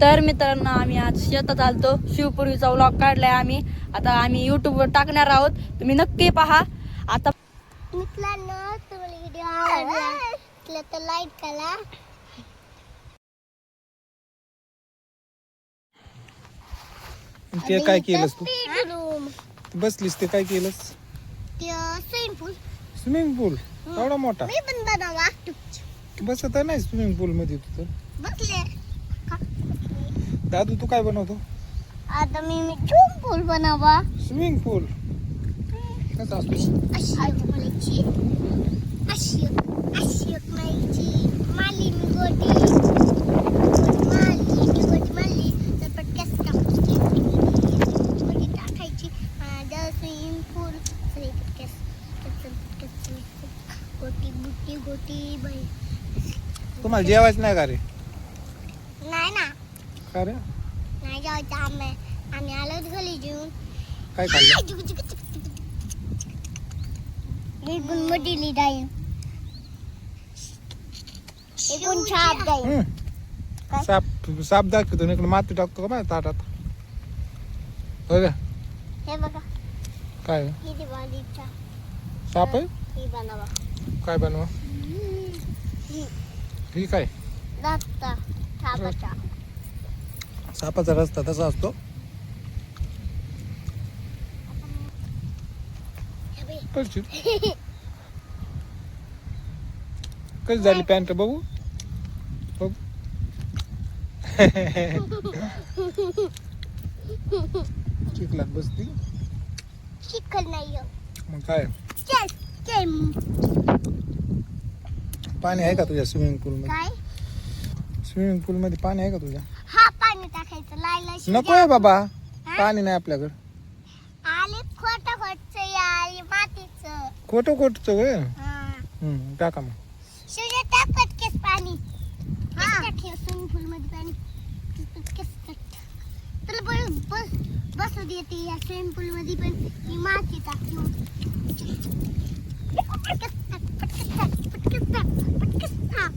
तर मित्रांनो आम्ही आज शेतात आलतो. शिवपूर्वीचा व्लॉग काढलाय आम्ही. आता आम्ही युट्यूबवर टाकणार आहोत, तुम्ही नक्की पहा. आता मित्रांनो तुम्हाला व्हिडिओ आवडला तर लाईक करा. ते काय केलंस तू? रूम बसलीस ते काय केलंस? स्विमिंग पूल स्विमिंग पूल एवढा मोठा मी पण बनवा बसत नाही स्विमिंग पूल मध्ये तू तर. बसले. दादू तू काय बनवतो? आता मी स्विमिंग पूल बनवा. स्विमिंग पूल कसा असतो? अशी अशी अशी माईची माली गोटी माली तर पटकन गोटी टाकायची. स्विमिंग पूल गोटी बाई. तुम्हाला जेवायचं नाही का रे? नाही ना, का रे? नाही जायचं. आम्ही आलोच घरी जेवून. काय खाल्लं? एकूण मोठी डाळी एकूण छाप डाळी. साप दाखवतो इकडे माती टाकतो का माझ्या ताटात? होय का? हे बघा काय ही दिवाळीचा साप आहे? ही बनवा. काय बनवा? ही काय? रस्ता छापाचा. सापाचा रस्ता तसा असतो. कशी कशी झाली पॅन्ट बघू बघू. चिखलात बसती चिखल नाही हो. मग काय? चल पाणी आहे का तुझ्या स्विमिंग पूल मध्ये? काय? स्विमिंग पूल मध्ये पाणी आहे का तुझ्या? हा पाणी टाकायचं लायला. नको आहे बाबा, पाणी नाही आपल्याकडे. आले खोटं आले मातीचं. खोटं खोटच होय. हा टाका मग. शिवजा टाक पटकेस पाणी. हा ठेव स्विमिंग पूल मध्ये पाणी. पटकेस तुला बसू देते या स्विमिंग पूल मध्ये पण ही माती टाकली. पटकेस टाक पटकेस टाक पटकेस टाक पटकेस टाक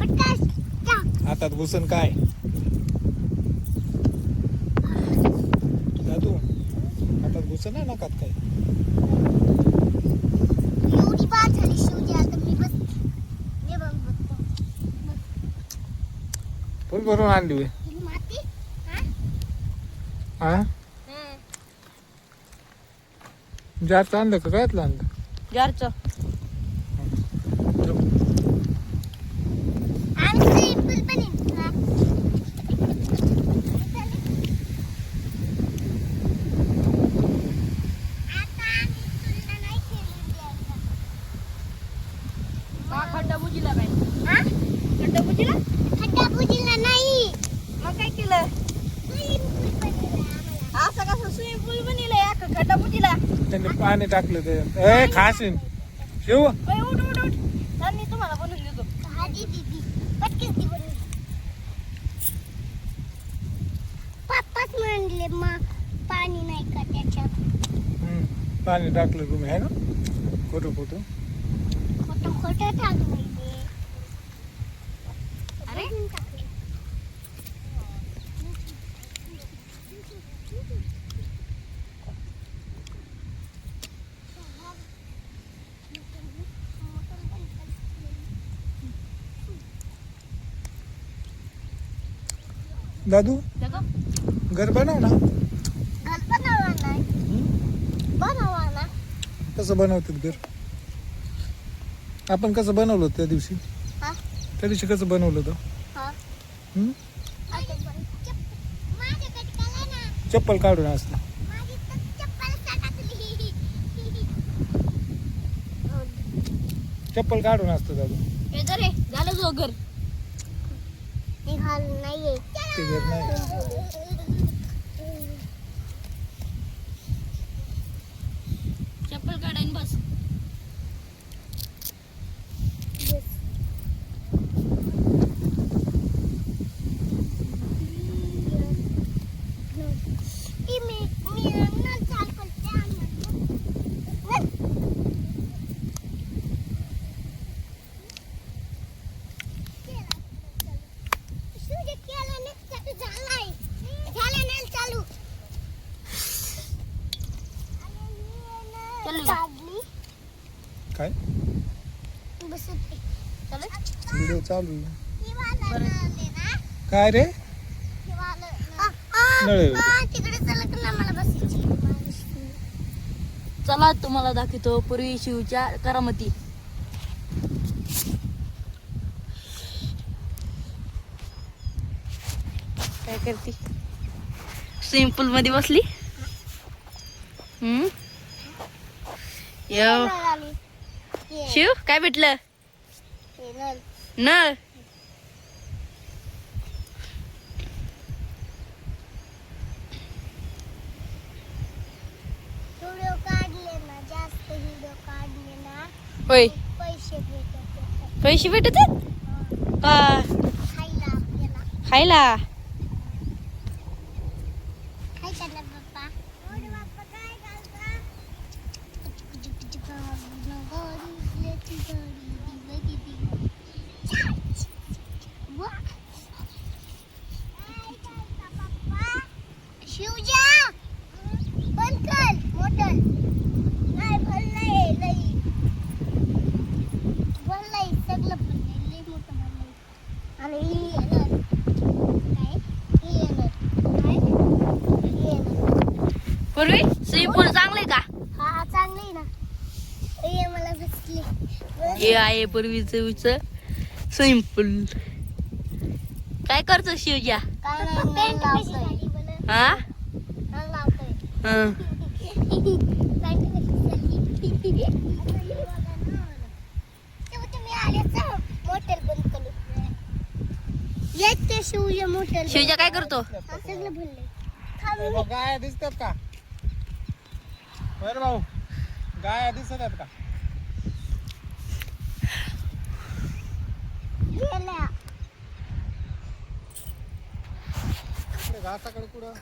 पटकेस टाक. हातात घुसन काय दादू? हातात घुसन नाही नकात काय? एवढी बाद झाली शिवजी. आता मी बस हे बघतो. फुल भरून आणली होय. ही माती हा जारचं आणलं का कायतलं आणलं? जारचं आणि स्विमिंग पूल पण आहे. आता आम्ही तुला नाही खेळून द्यायचं. खड्डा बुजीला काय? हा? खड्डा बुजीला खड्डा बुजीला नाही. मग काय केलं? स्विमिंग पूल बनवला आम्हाला. असं कसं स्विमिंग पूल बनवलंय? खड्डा बुजीला त्यांनी पाणी टाकलं ते. ए खाशीन शिव. उठ उठ उठ. त्यांनी तुम्हाला बनवून देतो. हा दीदी पटकेस दी बनवली. पप्पाच म्हणले मग पाणी नाही का त्याच्यात. पाणी टाकलं तुम्ही आहे ना? खोटं खोटं. खोटं खोटं टाकलं ते. अरे टाकलं. दादू देखो घर बनव ना. घर बनवा नाही. बनवा ना. कसं बनवतात घर? आपण कसं बनवलं होतं त्या दिवशी? हा त्या दिवशी कसं बनवलं होतं? हा हम्म? माझ्याकडे कला ना. चप्पल काढून असतं. माझी तर चप्पल टाकली. चप्पल काढून असतं दादू. हे घर आहे झालं जो घर. निघाल नाहीये. ते घर नाही. चप्पल काढायन बस. मी नल चाल करते. सूर्य केला नाही झाला. काढली काय बसत आहे. व्हिडिओ चालू आहे. ही वालं नळले ना? काय रे ही वालं. नळ तिकडे चला की ना मला बसायची. चला तुम्हाला दाखवतो पूर्वी शिवच्या करामती. काय करते? स्विमिंग पूल मध्ये बसली. यो नळ आली. हे शिव काय भेटलं? नळ. नळ. व्हिडिओ काढले ना, जास्त व्हिडिओ काढले ना होय, पैसे भेटतात. पैसे भेटत आहेत का खायला आपल्याला. खायला? काय करणार पप्पा? एवढे पप्पा काय करता? शिवजा बंद कर मोटर. नाही भरलंय लई. भरलंय सगळं भरलंय. लई मोठं भरलंय. आणि ही येणार. काय? ही येणार. काय? ही येणार. पूर्वी स्विमिंग पूल चांगले का? हा चांगलं आहे ना. ये मला बसली. हे आहे पूर्वीचं स्विमिंग पूल. काय करतो शिवजा? काय नाही पेंट लावतोय. हा नळ लावतोय. हं. तुम्ही आल्याचं मोटर बंद करू. येते शिवजा मोटर. शिवजा काय करतो? सगळं भरलंय. हे बघ, गाया दिसतात का बरं भाऊ? गाया दिसत आहेत का? गेल्या. इकडे घासाकडे कुठं